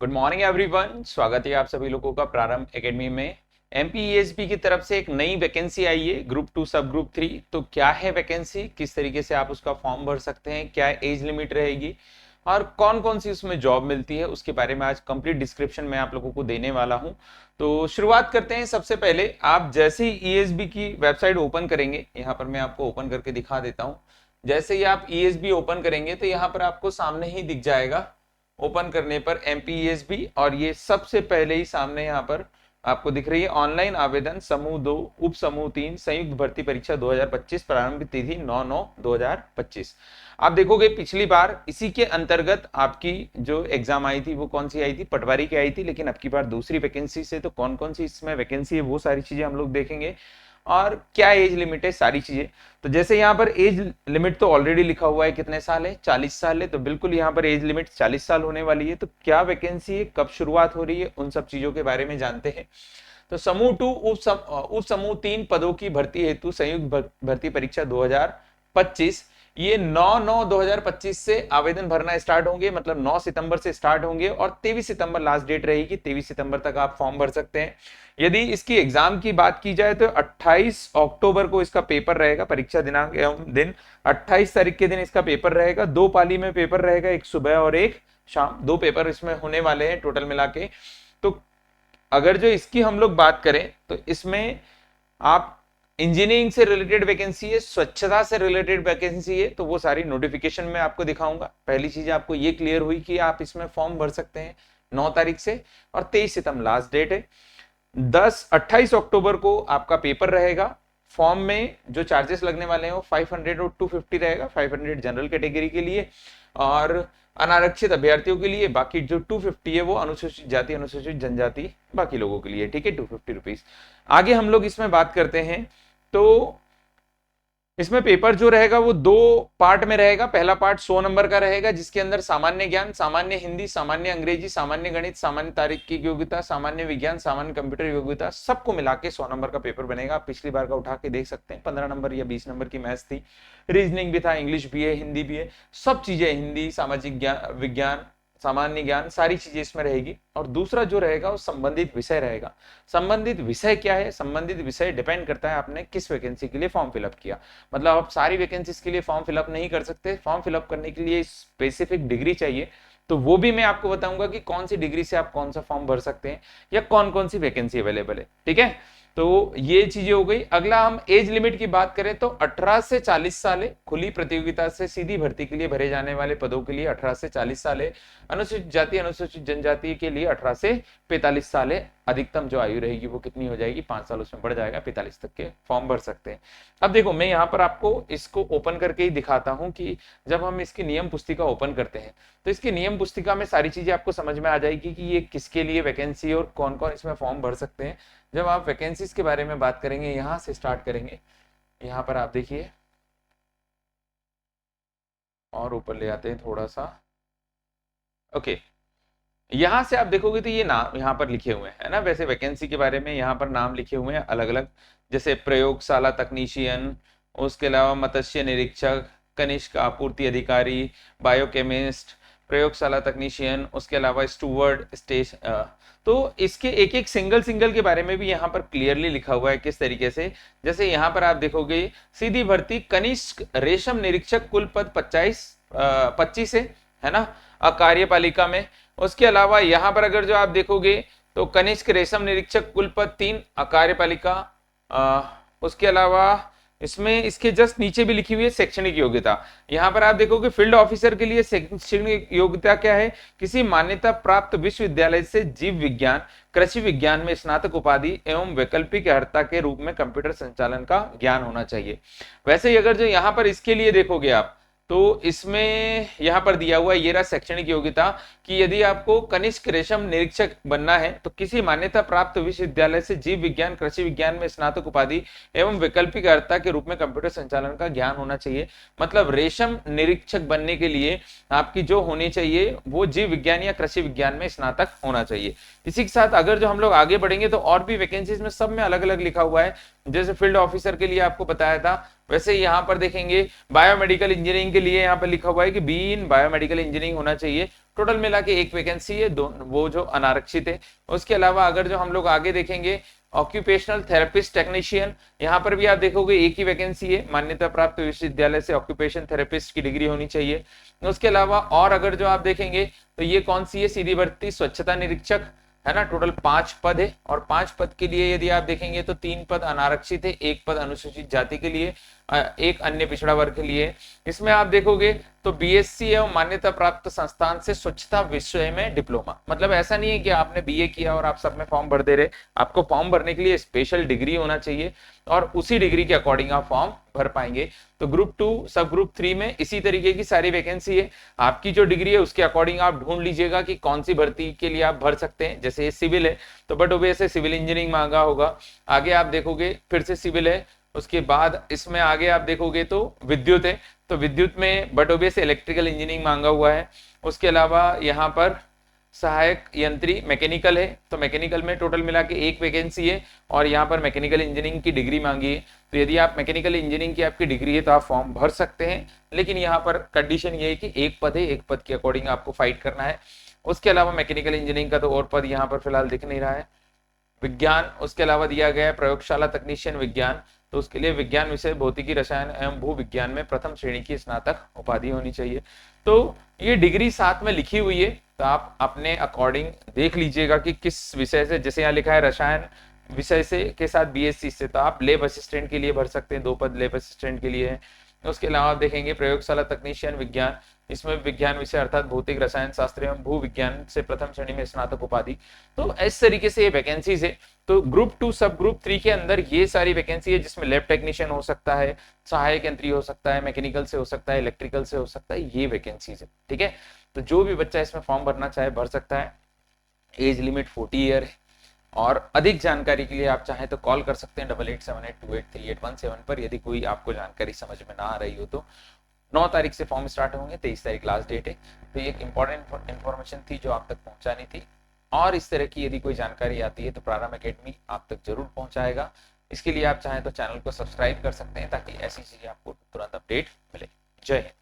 Good morning everyone. स्वागत है आप सभी लोगों का प्रारंभ एकेडमी में। एमपीईएसबी की तरफ से एक नई वैकेंसी आई है, ग्रुप 2 सब ग्रुप 3। तो क्या है वैकेंसी, किस तरीके से आप उसका फॉर्म भर सकते हैं, क्या एज लिमिट रहेगी और कौन कौन सी उसमें जॉब मिलती है, उसके बारे में आज कंप्लीट डिस्क्रिप्शन में आप लोगों को देने वाला हूं। तो शुरुआत करते हैं। सबसे पहले आप जैसे ही ईएसबी की वेबसाइट ओपन करेंगे, यहाँ पर मैं आपको ओपन करके दिखा देता हूँ। जैसे ही आप ईएसबी ओपन करेंगे तो यहाँ पर आपको सामने ही दिख जाएगा ओपन करने पर एमपीईएसबी, और ये सबसे पहले ही सामने यहाँ पर आपको दिख रही है ऑनलाइन आवेदन समूह 2 उप समूह 3 संयुक्त भर्ती परीक्षा 2025, प्रारंभिक तिथि 9/9/2025। आप देखोगे पिछली बार इसी के अंतर्गत आपकी जो एग्जाम आई थी वो कौन सी आई थी, पटवारी की आई थी, लेकिन अब की बार दूसरी वैकेंसी से। तो कौन कौन सी इसमें वैकेंसी है वो सारी चीजें हम लोग देखेंगे और क्या एज लिमिट है, सारी चीजें। तो जैसे यहाँ पर एज लिमिट तो ऑलरेडी लिखा हुआ है, कितने साल है, 40 साल है। तो बिल्कुल यहाँ पर एज लिमिट 40 साल होने वाली है। तो क्या वैकेंसी है, कब शुरुआत हो रही है, उन सब चीजों के बारे में जानते हैं। तो समूह 2 उप समूह 3 पदों की भर्ती हेतु संयुक्त भर्ती परीक्षा 2025, ये 9/9/2025 से आवेदन भरना स्टार्ट होंगे, मतलब 9 सितंबर से स्टार्ट होंगे और 23 सितंबर लास्ट डेट रहेगी। 23 सितंबर तक आप फॉर्म भर सकते हैं। यदि इसकी एग्जाम की बात की जाए तो 28 अक्टूबर को इसका पेपर रहेगा, परीक्षा दिनांक एवं दिन 28 तारीख के दिन इसका पेपर रहेगा। 2 पाली में पेपर रहेगा, एक सुबह और एक शाम, 2 पेपर इसमें होने वाले हैं टोटल मिला के। तो अगर जो इसकी हम लोग बात करें तो इसमें आप इंजीनियरिंग से रिलेटेड वैकेंसी है, स्वच्छता से रिलेटेड वैकेंसी है, तो वो सारी नोटिफिकेशन में आपको दिखाऊंगा। पहली चीज आपको ये क्लियर हुई कि आप इसमें फॉर्म भर सकते हैं 9 तारीख से और 23 सितंबर लास्ट डेट है। 28 अक्टूबर को आपका पेपर रहेगा। फॉर्म में जो चार्जेस लगने वाले हैं वो 500 और 250 रहेगा। 500 जनरल कैटेगरी के लिए और अनारक्षित अभ्यर्थियों के लिए, बाकी जो 250 है वो अनुसूचित जाति अनुसूचित जनजाति बाकी लोगों के लिए, ठीक है, 250 रुपीज। आगे हम लोग इसमें बात करते हैं। तो इसमें पेपर जो रहेगा वो 2 पार्ट में रहेगा। पहला पार्ट 100 नंबर का रहेगा, जिसके अंदर सामान्य ज्ञान, सामान्य हिंदी, सामान्य अंग्रेजी, सामान्य गणित, सामान्य तार्किक योग्यता, सामान्य विज्ञान, सामान्य कंप्यूटर योग्यता, सबको मिला के 100 नंबर का पेपर बनेगा। आप पिछली बार का उठा के देख सकते हैं, 15 नंबर या 20 नंबर की मैथ्स थी, रीजनिंग भी था, इंग्लिश भी है, हिंदी भी है, सब चीजें, हिंदी, सामाजिक ज्ञान, विज्ञान, सामान्य ज्ञान, सारी चीजें इसमें रहेगी। और दूसरा जो रहेगा वो संबंधित विषय रहेगा। संबंधित विषय क्या है, संबंधित विषय डिपेंड करता है आपने किस वैकेंसी के लिए फॉर्म फिलअप किया। मतलब आप सारी वैकेंसीज के लिए फॉर्म फिलअप नहीं कर सकते। फॉर्म फिलअप करने के लिए स्पेसिफिक डिग्री चाहिए, तो वो भी मैं आपको बताऊंगा कि कौन सी डिग्री से आप कौन सा फॉर्म भर सकते हैं या कौन कौन सी वैकेंसी अवेलेबल है, ठीक है। तो ये चीजें हो गई। अगला हम एज लिमिट की बात करें तो 18 से 40 साल है। खुली प्रतियोगिता से सीधी भर्ती के लिए भरे जाने वाले पदों के लिए 18 से 40 साल है। अनुसूचित जाति अनुसूचित जनजाति के लिए 18 से 45 साल है। अधिकतम जो आयु रहेगी वो कितनी हो जाएगी, 5 साल उसमें बढ़ जाएगा, 45 तक के फॉर्म भर सकते हैं। अब देखो मैं यहाँ पर आपको इसको ओपन करके ही दिखाता हूँ कि जब हम इसकी नियम पुस्तिका ओपन करते हैं तो इसकी नियम पुस्तिका में सारी चीजें आपको समझ में आ जाएगी कि ये किसके लिए वैकेंसी और कौन कौन इसमें फॉर्म भर सकते हैं। जब आप वैकेंसीज के बारे में बात करेंगे, यहां से स्टार्ट करेंगे, यहां पर आप देखिए और ऊपर ले आते हैं थोड़ा सा। ओके, यहां से आप देखोगे तो ये नाम यहाँ पर लिखे हुए हैं ना, वैसे वैकेंसी के बारे में यहाँ पर नाम लिखे हुए हैं अलग अलग, जैसे प्रयोगशाला तकनीशियन, उसके अलावा मत्स्य निरीक्षक, कनिष्क आपूर्ति अधिकारी, बायोकेमिस्ट, प्रयोगशाला तकनीशियन, उसके अलावा स्टूवर्ड स्टेशन। तो इसके एक एक सिंगल सिंगल के बारे में भी यहाँ पर क्लियरली लिखा हुआ है किस तरीके से। जैसे यहाँ पर आप देखोगे सीधी भर्ती कनिष्क रेशम निरीक्षक, कुल पद 25 है ना, कार्यपालिका में। उसके अलावा यहाँ पर अगर जो आप देखोगे तो कनिष्क रेशम निरीक्षक कुल पद 3 कार्यपालिका। उसके अलावा इसमें इसके जस्ट नीचे भी लिखी हुई है शैक्षणिक योग्यता। यहाँ पर आप देखोगे फील्ड ऑफिसर के लिए शैक्षणिक योग्यता क्या है, किसी मान्यता प्राप्त विश्वविद्यालय से जीव विज्ञान कृषि विज्ञान में स्नातक उपाधि एवं वैकल्पिक अर्हता के रूप में कंप्यूटर संचालन का ज्ञान होना चाहिए। वैसे ही अगर जो यहाँ पर इसके लिए देखोगे आप तो इसमें यहां पर दिया हुआ है, ये रहा शैक्षणिक योग्यता, कि यदि आपको कनिष्क रेशम निरीक्षक बनना है तो किसी मान्यता प्राप्त विश्वविद्यालय से जीव विज्ञान कृषि विज्ञान में स्नातक उपाधि एवं वैकल्पिक अर्हता के रूप में कंप्यूटर संचालन का ज्ञान होना चाहिए। मतलब रेशम निरीक्षक बनने के लिए आपकी जो होनी चाहिए वो जीव विज्ञान या कृषि विज्ञान में स्नातक होना चाहिए। इसी के साथ अगर जो हम लोग आगे बढ़ेंगे तो और भी वैकेंसीज में सब में अलग अलग लिखा हुआ है। जैसे फील्ड ऑफिसर के लिए आपको बताया था, वैसे यहाँ पर देखेंगे बायोमेडिकल इंजीनियरिंग के लिए यहाँ पर लिखा हुआ है कि बी इन बायोमेडिकल इंजीनियरिंग होना चाहिए। टोटल मिला के एक वैकेंसी है, दो वो जो अनारक्षित है। उसके अलावा अगर जो हम लोग आगे देखेंगे ऑक्यूपेशनल थेरेपिस्ट टेक्नीशियन, यहाँ पर भी आप देखोगे एक ही वैकेंसी है, मान्यता प्राप्त विश्वविद्यालय से ऑक्यूपेशन थेरेपिस्ट की डिग्री होनी चाहिए। उसके अलावा और अगर जो आप देखेंगे तो ये कौन सी है, सीधी भर्ती स्वच्छता निरीक्षक है ना। टोटल 5 पद है और 5 पद के लिए यदि आप देखेंगे तो 3 पद अनारक्षित है, 1 पद अनुसूचित जाति के लिए, एक अन्य पिछड़ा वर्ग के लिए। इसमें आप देखोगे तो बीएससी एवं मान्यता प्राप्त संस्थान से स्वच्छता विषय में डिप्लोमा, मतलब ऐसा नहीं है कि आपने बीए किया और आप सब में फॉर्म भर दे रहे, आपको फॉर्म भरने के लिए स्पेशल डिग्री होना चाहिए और उसी डिग्री के अकॉर्डिंग आप फॉर्म भर पाएंगे। तो ग्रुप 2 सब ग्रुप 3 में इसी तरीके की सारी वैकेंसी है। आपकी जो डिग्री है उसके अकॉर्डिंग आप ढूंढ लीजिएगा कि कौन सी भर्ती के लिए आप भर सकते हैं। जैसे ये सिविल है तो बट ओबीएस सिविल इंजीनियरिंग मांगा होगा, आगे आप देखोगे फिर से सिविल है, उसके बाद इसमें आगे आप देखोगे तो विद्युत है, तो विद्युत में बट ओबीएस इलेक्ट्रिकल इंजीनियरिंग मांगा हुआ है। उसके अलावा यहाँ पर सहायक यंत्री मैकेनिकल है, तो मैकेनिकल में टोटल मिला के एक वैकेंसी है और यहाँ पर मैकेनिकल इंजीनियरिंग की डिग्री मांगी है। तो यदि आप मैकेनिकल इंजीनियरिंग की आपकी डिग्री है तो आप फॉर्म भर सकते हैं, लेकिन यहाँ पर कंडीशन ये है कि एक पद है, एक पद के अकॉर्डिंग आपको फाइट करना है। उसके अलावा मैकेनिकल इंजीनियरिंग का तो और पद यहाँ पर फिलहाल दिख नहीं रहा है। विज्ञान उसके अलावा दिया गया है प्रयोगशाला तकनीशियन विज्ञान, तो उसके लिए विज्ञान विषय भौतिकी रसायन एवं भू विज्ञान में प्रथम श्रेणी की स्नातक उपाधि होनी चाहिए। तो ये डिग्री साथ में लिखी हुई है, तो आप अपने अकॉर्डिंग देख लीजिएगा कि किस विषय से, जैसे यहाँ लिखा है रसायन विषय से के साथ बीएससी से, तो आप लैब असिस्टेंट के लिए भर सकते हैं, 2 पद लैब असिस्टेंट के लिए है। उसके अलावा आप देखेंगे प्रयोगशाला तकनीशियन विज्ञान, इसमें विज्ञान विषय अर्थात भौतिक रसायन शास्त्र एवं भू विज्ञान से प्रथम श्रेणी में स्नातक उपाधि। तो इस तरीके से ये वैकेंसीज है। तो ग्रुप 2 सब ग्रुप 3 के अंदर ये सारी वैकेंसी है, जिसमें लैब टेक्नीशियन हो सकता है, सहायक यंत्री हो सकता है, मैकेनिकल से हो सकता है, इलेक्ट्रिकल से हो सकता है, ये वैकेंसीज है। ठीक है, तो जो भी बच्चा इसमें फॉर्म भरना चाहे भर सकता है। एज लिमिट 40 ईयर है और अधिक जानकारी के लिए आप चाहें तो कॉल कर सकते हैं 8878283817 पर, यदि कोई आपको जानकारी समझ में ना आ रही हो तो। 9 तारीख से फॉर्म स्टार्ट होंगे, 23 तारीख लास्ट डेट है। तो ये एक इंपॉर्टेंट इन्फॉर्मेशन थी जो आप तक पहुंचानी थी, और इस तरह की यदि कोई जानकारी आती है तो प्रारंभ एकेडमी आप तक जरूर पहुंचाएगा। इसके लिए आप चाहें तो चैनल को सब्सक्राइब कर सकते हैं ताकि ऐसी चीजें आपको तुरंत अपडेट मिले। जय हिंद।